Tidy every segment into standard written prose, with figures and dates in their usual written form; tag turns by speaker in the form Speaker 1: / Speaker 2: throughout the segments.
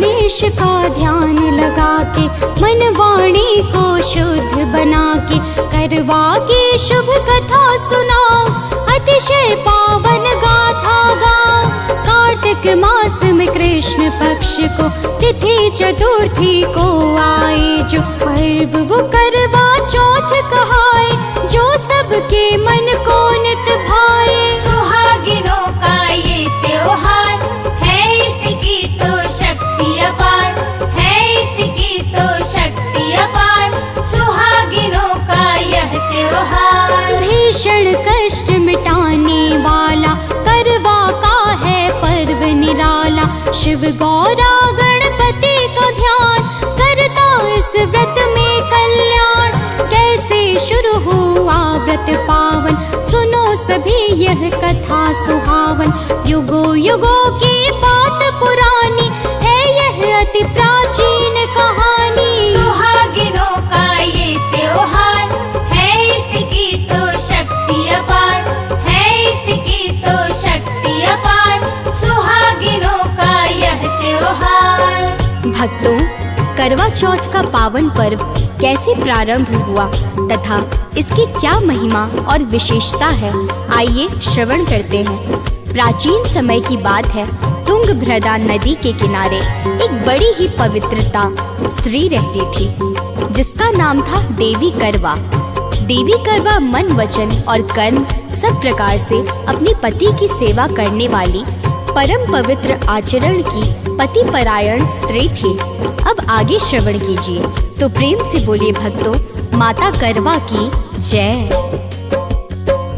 Speaker 1: गणेश का ध्यान लगा के, मन वाणी को शुद्ध बना के, करवा के शुभ कथा सुनाओ, अतिशय पावन गाथा गाओ। कार्तिक मास में कृष्ण पक्ष को तिथि चतुर्थी को आए, जो पर्व वो करवा चौथ कहाए, जो सबके मन को नित भाए।
Speaker 2: सुहागिनों का ये त्योहार है, इसकी तो शक्ति अपार है, इसकी तो शक्ति अपार, सुहागिनों का यह त्योहार।
Speaker 1: भीषण कष्ट मिटाने वाला करवा का है पर्व निराला, शिव गौरा गणपति का ध्यान करता इस व्रत में कल्याण। कैसे शुरू हुआ व्रत पावन, सुनो सभी यह कथा सुहावन। युगों युगों की बात पुरानी है, यह अति प्राचीन कहानी।
Speaker 2: सुहागिनों का ये त्योहार है, इसकी तो शक्ति अपार है, इसकी तो शक्ति अपार, सुहागिनों का यह त्योहार।
Speaker 3: भक्तों, करवा चौथ का पावन पर्व कैसे प्रारंभ हुआ तथा इसकी क्या महिमा और विशेषता है, आइए श्रवण करते हैं। प्राचीन समय की बात है, तुंगभद्रा नदी के किनारे एक बड़ी ही पवित्रता स्त्री रहती थी, जिसका नाम था देवी करवा। देवी करवा मन वचन और कर्म सब प्रकार से अपने पति की सेवा करने वाली परम पवित्र आचरण की पति परायण स्त्री थी। अब आगे श्रवण कीजिए, तो प्रेम से बोलिए भक्तों, माता करवा की जय।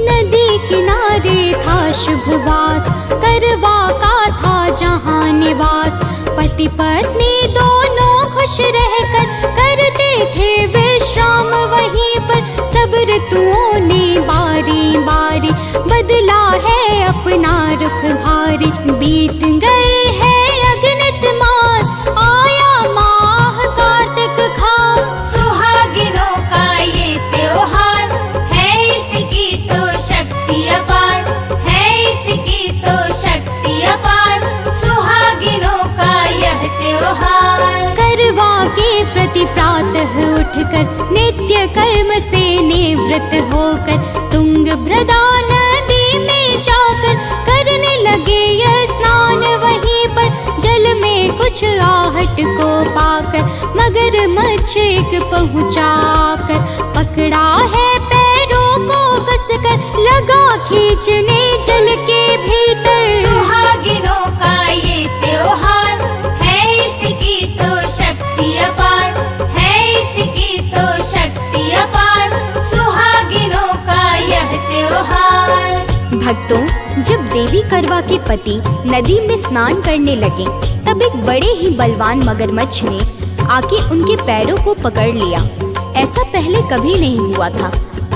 Speaker 1: नदी किनारे था शुभ वास, करवा का था जहाँ निवास। पति पत्नी दोनों खुश रहकर करते थे विश्राम वहीं पर। सब ऋतुओं ने बारी बारी बदला है अपना रुख भारी। बीत गए हैं अगणित मास, आया माह कार्तिक खास।
Speaker 2: सुहागिनों का ये त्योहार है, इसकी तो शक्ति अपार है, इसकी तो शक्ति अपार, सुहागिनों का यह त्योहार।
Speaker 1: करवा के प्रति प्रातः उठकर नित्य कर्म से निवृत्त होकर तुंगभद्रा नदी में जाकर करने लगे यह स्नान। वहीं पर जल में कुछ आहट को पाकर मगरमच्छ एक पहुंचाकर पकड़ा है पैरों को कसकर लगा खींचने जल के भीतर।
Speaker 2: सुहागिनों का ये त्योहार है, इसकी तो शक्ति अपार है, इसकी तो शक्ति अपार, सुहागिनों का यह त्योहार।
Speaker 3: भक्तों, जब देवी करवा के पति नदी में स्नान करने लगे, तब एक बड़े ही बलवान मगरमच्छ ने आके उनके पैरों को पकड़ लिया। ऐसा पहले कभी नहीं हुआ था,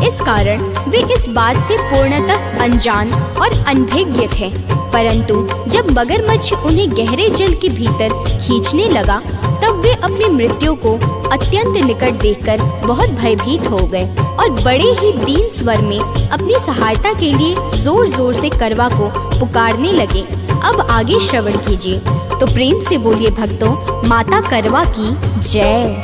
Speaker 3: इस कारण वे इस बात से पूर्णतः अनजान और अनभिज्ञ थे। परंतु जब मगरमच्छ उन्हें गहरे जल के भीतर खींचने लगा, तब वे अपनी मृत्यु को अत्यंत निकट देखकर बहुत भयभीत हो गए और बड़े ही दीन स्वर में अपनी सहायता के लिए जोर जोर से करवा को पुकारने लगे। अब आगे श्रवण कीजिए, तो प्रेम से बोलिए भक्तों, माता करवा की जय।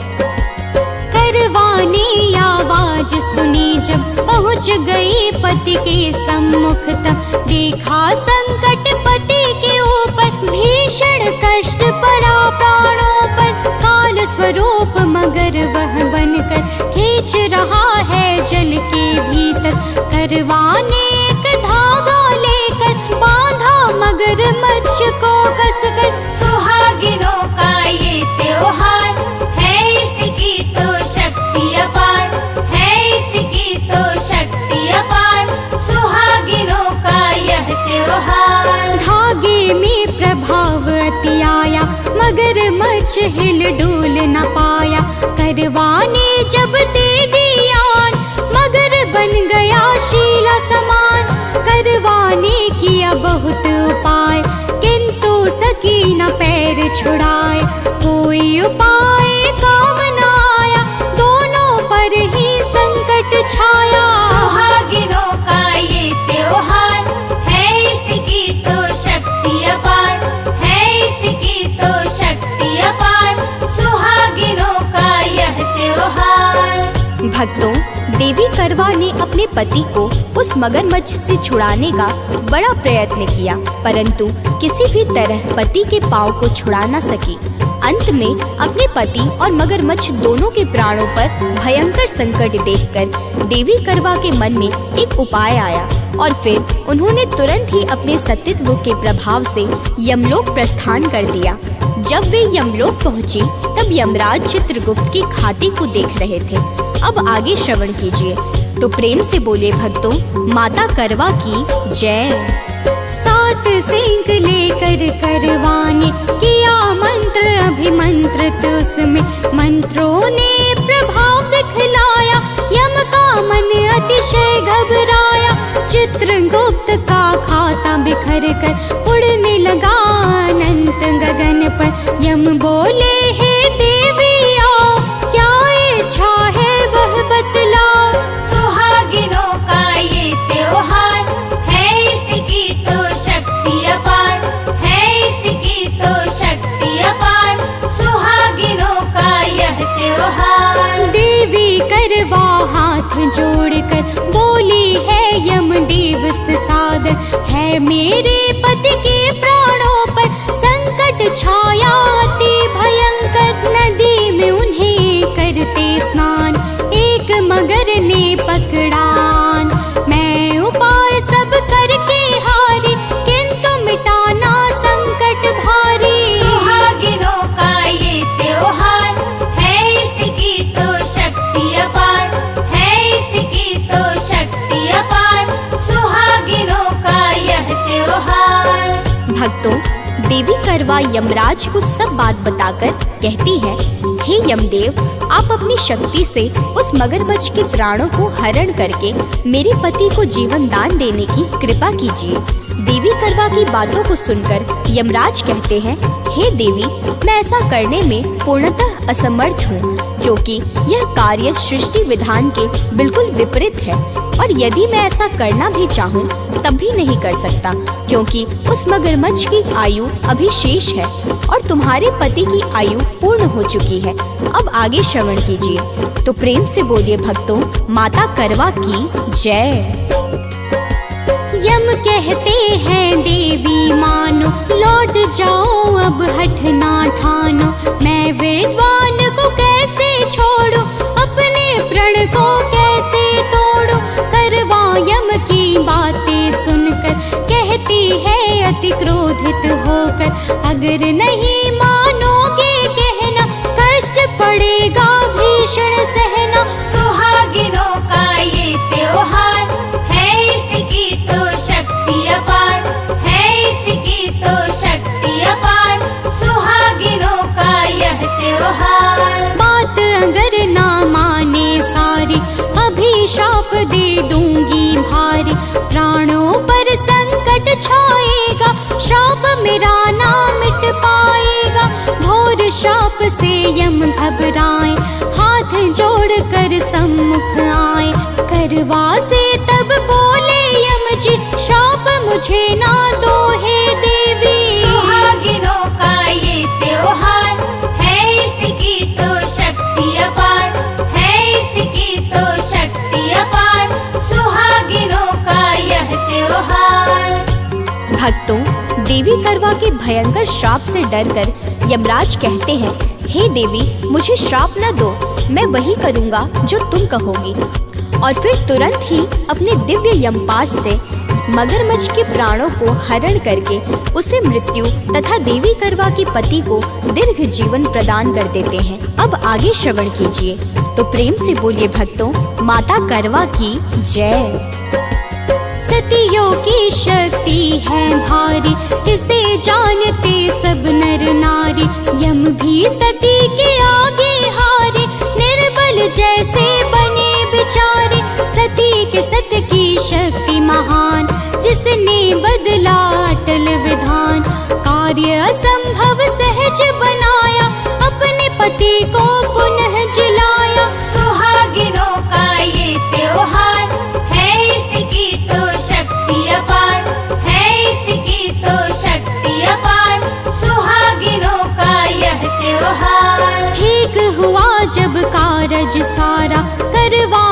Speaker 1: करवा ने आवाज सुनी जब पहुंच गई पति के सम्मुख, तब देखा संकट पति के ऊपर, भीषण कष्ट पड़ा प्राणों पर। काल स्वरूप मगर वह बनकर खींच रहा है जल के भीतर। करवा ने एक धागा लेकर बांधा मगरमच्छ को कसकर।
Speaker 2: सुहागिनों का ये त्योहार है, इसकी तो शक्ति अपार है, इसकी तो शक्ति अपार, सुहागिनों का यह त्योहार।
Speaker 1: धागे में प्रभाव अति आया, मगरमच्छ हिल डुल न पाया। करवा ने जब दे दिया, मगर बन गया शीला समान। करवा ने किया बहुत उपाय, किंतु सकी न पैर छुड़ाए। कोई उपाय काम न आया, दोनों पर ही संकट छाया।
Speaker 2: सुहागिनों का ये त्योहार है, इसकी तो शक्ति अपार है, इसकी तो शक्ति
Speaker 3: भक्तों, देवी करवा ने अपने पति को उस मगरमच्छ से छुड़ाने का बड़ा प्रयत्न किया, परंतु किसी भी तरह पति के पांव को छुड़ा न सकी। अंत में अपने पति और मगरमच्छ दोनों के प्राणों पर भयंकर संकट देखकर देवी करवा के मन में एक उपाय आया और फिर उन्होंने तुरंत ही अपने सतीत्व के प्रभाव से यमलोक प्रस्थान कर दिया। जब वे यमलोक पहुँचे तब यमराज चित्रगुप्त के खाते को देख रहे थे। अब आगे श्रवण कीजिए। तो प्रेम से बोले भक्तों, माता करवा की जय।
Speaker 1: 7 सींग लेकर करवा ने किया मंत्र अभिमंत्रित, उसमें मंत्रों ने प्रभाव दिखलाया। यम का मन अतिशय घबराया, चित्रगुप्त का खाता बिखर कर उड़ने लगा अनंत गगन पर। यम बोले, हे देवी आओ, क्या इच्छा है वह बतला।
Speaker 2: सुहागिनों का ये त्योहार है, इसकी तो शक्ति अपार है, इसकी तो शक्ति अपार। सुहागिनों का यह त्योहार।
Speaker 1: देवी करवा हाथ जोड़कर बोली है, यमदेव सादर है मेरे पति के प्राणों पर संकट छाया अति भयंकर। नदी में उन्हें करते स्नान एक मगर ने पकड़ान। मैं उपाय सब करके हारी, किंतु मिटाना संकट भारी।
Speaker 2: सुहागिनों का ये त्योहार है, इसकी तो शक्ति अपार है, इसकी तो शक्ति अपार। सुहागिनों का यह त्योहार।
Speaker 3: भक्तों, देवी करवा यमराज को सब बात बताकर कहती है, हे यमदेव, आप अपनी शक्ति से उस मगरमच्छ के प्राणों को हरण करके मेरे पति को जीवन दान देने की कृपा कीजिए। देवी करवा की बातों को सुनकर यमराज कहते हैं, हे देवी, मैं ऐसा करने में पूर्णतः असमर्थ हूँ, क्योंकि यह कार्य सृष्टि विधान के बिल्कुल विपरीत है और यदि मैं ऐसा करना भी चाहूँ तब भी नहीं कर सकता, क्योंकि उस मगरमच्छ की आयु अभी शेष है और तुम्हारे पति की आयु पूर्ण हो चुकी है। अब आगे श्रवण कीजिए। तो प्रेम से बोलिए भक्तों, माता करवा की जय।
Speaker 1: यम कहते हैं, देवी मानो, लौट जाओ अब हठ ना ठानो। मैं विद्वान को कैसे छोड़ो, अपने प्रण को कैसे तोड़ो। करवा यम की बातें सुनकर कहती है अति क्रोधित होकर, अगर नहीं मानोगे कहना कष्ट पड़ेगा भीषण सहना।
Speaker 2: सुहागिनों का ये त्योहार है, इसकी तो शक्ति अपार है, इसकी तो शक्ति अपार। सुहागिनों का यह त्योहार।
Speaker 1: बात अगर ना माने सारी, अभी शाप दे दूंगी भारी। प्राणों पर संकट छाएगा, श्राप मेरा ना मिट पाएगा। घोर श्राप से यम घबराए, हाथ जोड़ कर सम्मुख आए। करवा से तब बोले यम जी, श्राप मुझे ना दो हे देवी।
Speaker 2: सुहागिनों का ये त्योहार है, इसकी तो शक्ति अपार है, इसकी तो शक्ति अपार। सुहागिनों का यह त्योहार।
Speaker 3: भक्तों, देवी करवा के भयंकर श्राप से डरकर यमराज कहते हैं, हे देवी, मुझे श्राप न दो, मैं वही करूँगा जो तुम कहोगी। और फिर तुरंत ही अपने दिव्य यमपाश से मगरमच्छ के प्राणों को हरण करके उसे मृत्यु तथा देवी करवा के पति को दीर्घ जीवन प्रदान कर देते हैं। अब आगे श्रवण कीजिए। तो प्रेम से बोलिए भक्तों, माता करवा की जय।
Speaker 1: सतियों की शक्ति है भारी, इसे जानते सब नर नारी। यम भी सती के आगे हारे, निर्बल जैसे बने बेचारे। सती के सत की शक्ति महान, जिसने बदला अटल विधान। कार्य असंभव सहज बनाया, अपने पति को पुनः जिलाया।
Speaker 2: सुहागिनों का ये त्योहार है, इसकी तो शक्ति अपार है, इसकी तो शक्ति अपार। सुहागिनों का यह त्योहार।
Speaker 1: ठीक हुआ जब कारज सारा, करवा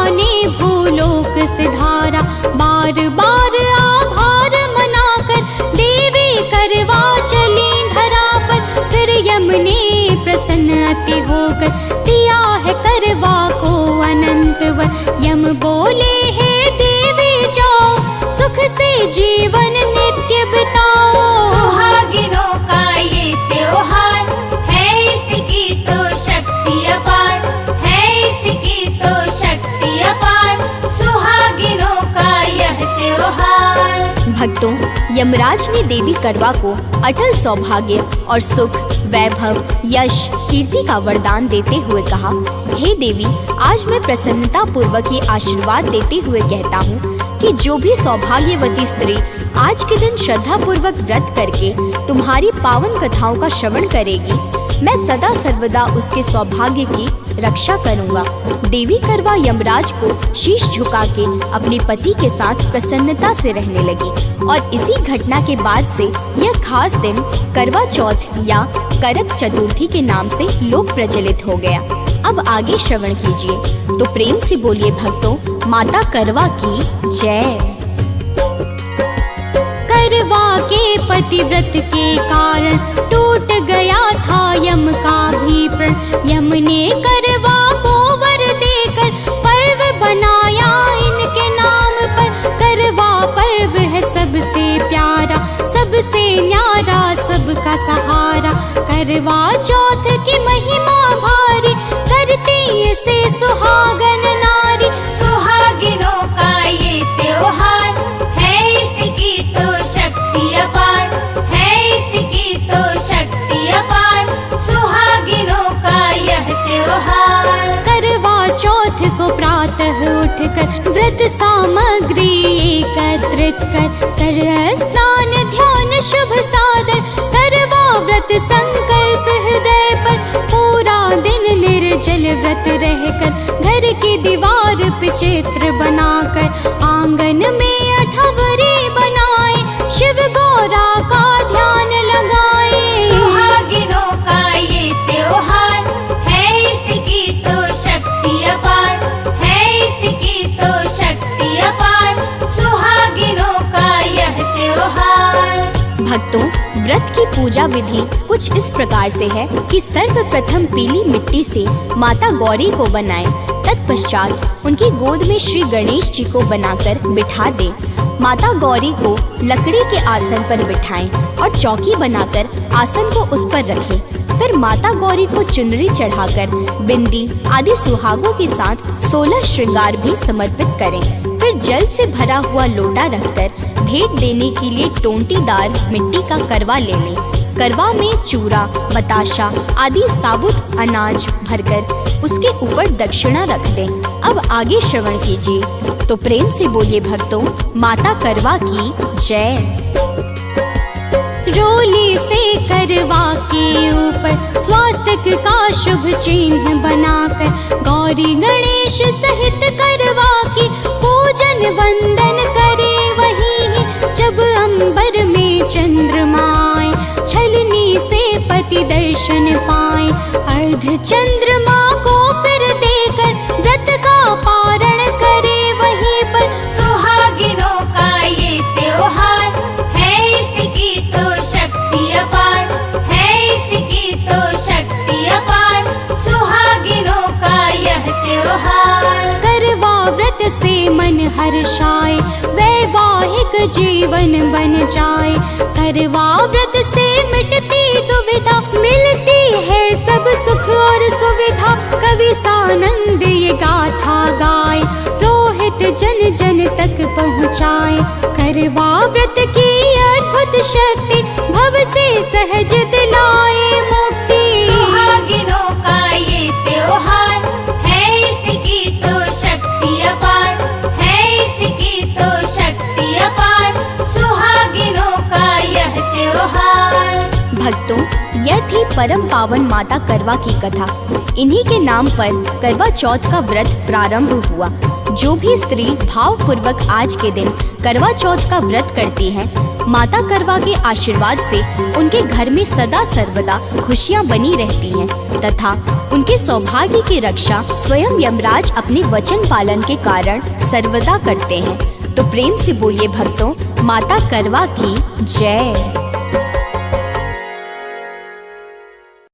Speaker 1: जीवन नित्य बिताओ।
Speaker 2: सुहागिनों का ये त्योहार है, इसकी तो शक्ति अपार है, इसकी तो शक्ति अपार, सुहागिनों का यह त्योहार।
Speaker 3: भक्तों, यमराज ने देवी करवा को अटल सौभाग्य और सुख, वैभव, यश, कीर्ति का वरदान देते हुए कहा, हे देवी, आज मैं प्रसन्नता पूर्वक ये आशीर्वाद देते हुए कहता हूँ कि जो भी सौभाग्यवती स्त्री आज के दिन श्रद्धा पूर्वक व्रत करके तुम्हारी पावन कथाओं का श्रवण करेगी, मैं सदा सर्वदा उसके सौभाग्य की रक्षा करूंगा। देवी करवा यमराज को शीश झुका के अपने पति के साथ प्रसन्नता से रहने लगी और इसी घटना के बाद से यह खास दिन करवा चौथ या करक चतुर्थी के नाम से लोक प्रचलित हो गया। अब आगे श्रवण कीजिए, तो प्रेम से बोलिए भक्तों, माता करवा की जय।
Speaker 1: करवा के पतिव्रत के कारण टूट गया था यम का भी प्रण। यम ने करवा को वर देकर पर्व बनाया इनके नाम पर। करवा पर्व है सबसे प्यारा, सबसे न्यारा, सबका सहारा। करवा चौथ की महिमा भारी, करती इसे सुहागन नारी।
Speaker 2: सुहागिनों का ये त्योहार है, इसकी तो शक्ति अपार है, इसकी तो शक्ति अपार, सुहागिनों का यह त्योहार।
Speaker 1: करवा चौथ को प्रातः उठकर व्रत सामग्री एकत्रित कर स्नान ध्यान शुभ साधन। करवा व्रत संकल्प हृदय पर, पूरा दिन निर्जल व्रत रहकर घर की दीवार पे चित्र बनाकर आंगन में अठवरी बनाए, शिव गौरा का ध्यान लगाए।
Speaker 2: सुहागिनों का ये त्योहार है, इसकी तो शक्ति अपार है, इसकी तो शक्ति अपार, सुहागिनों का यह त्योहार।
Speaker 3: भक्तों, व्रत की पूजा विधि कुछ इस प्रकार से है कि सर्वप्रथम पीली मिट्टी से माता गौरी को बनाएं, तत्पश्चात उनकी गोद में श्री गणेश जी को बनाकर बिठा दें। माता गौरी को लकड़ी के आसन पर बिठाएं और चौकी बनाकर आसन को उस पर रखें। फिर माता गौरी को चुनरी चढ़ाकर बिंदी आदि सुहागों के साथ 16 श्रृंगार भी समर्पित करें। फिर जल से भरा हुआ लोटा रखकर भेंट देने के लिए टोंटीदार मिट्टी का करवा ले लें। करवा में चूरा, बताशा आदि साबुत अनाज भरकर उसके ऊपर दक्षिणा रख दें। अब आगे श्रवण कीजिए, तो प्रेम से बोलिए भक्तों, माता करवा की जय।
Speaker 1: रोली से करवा के ऊपर स्वास्थ्य का शुभ चिन्ह बनाकर गौरी गणेश सहित करवा की पूजन वंदन करे। वहीं जब अंबर में चंद्रमा आए, छलनी से पति दर्शन पाए, अर्ध चंद्रमा को फिर देकर व्रत का पारण करे। वहीं पर
Speaker 2: सुहागिनों का ये त्योहार है, इसकी तो शक्ति अपार है, इसकी तो शक्ति अपार, सुहागिनों का यह त्योहार।
Speaker 1: करवा व्रत से मन हर्षाए, वैवाहिक जीवन बन जाए। करवा व्रत से मिटती दुविधा, मिलती है सब सुख और सुविधा। कवि सानंद ये गाथा गाए, रोहित जन जन तक पहुँचाए। करवा व्रत की अद्भुत शक्ति, भव से सहज दिलाए मुक्ति।
Speaker 2: सुहागिनों का ये त्योहार है, इसकी तो शक्ति अपार है, इसकी तो शक्ति अपार, सुहागिनों का यह त्योहार।
Speaker 3: भक्तों, यह थी परम पावन माता करवा की कथा। इन्हीं के नाम पर करवा चौथ का व्रत प्रारंभ हुआ। जो भी स्त्री भाव पूर्वक आज के दिन करवा चौथ का व्रत करती है, माता करवा के आशीर्वाद से उनके घर में सदा सर्वदा खुशियां बनी रहती हैं तथा उनके सौभाग्य की रक्षा स्वयं यमराज अपने वचन पालन के कारण सर्वदा करते हैं। तो प्रेम से बोलिए भक्तों, माता करवा की जय।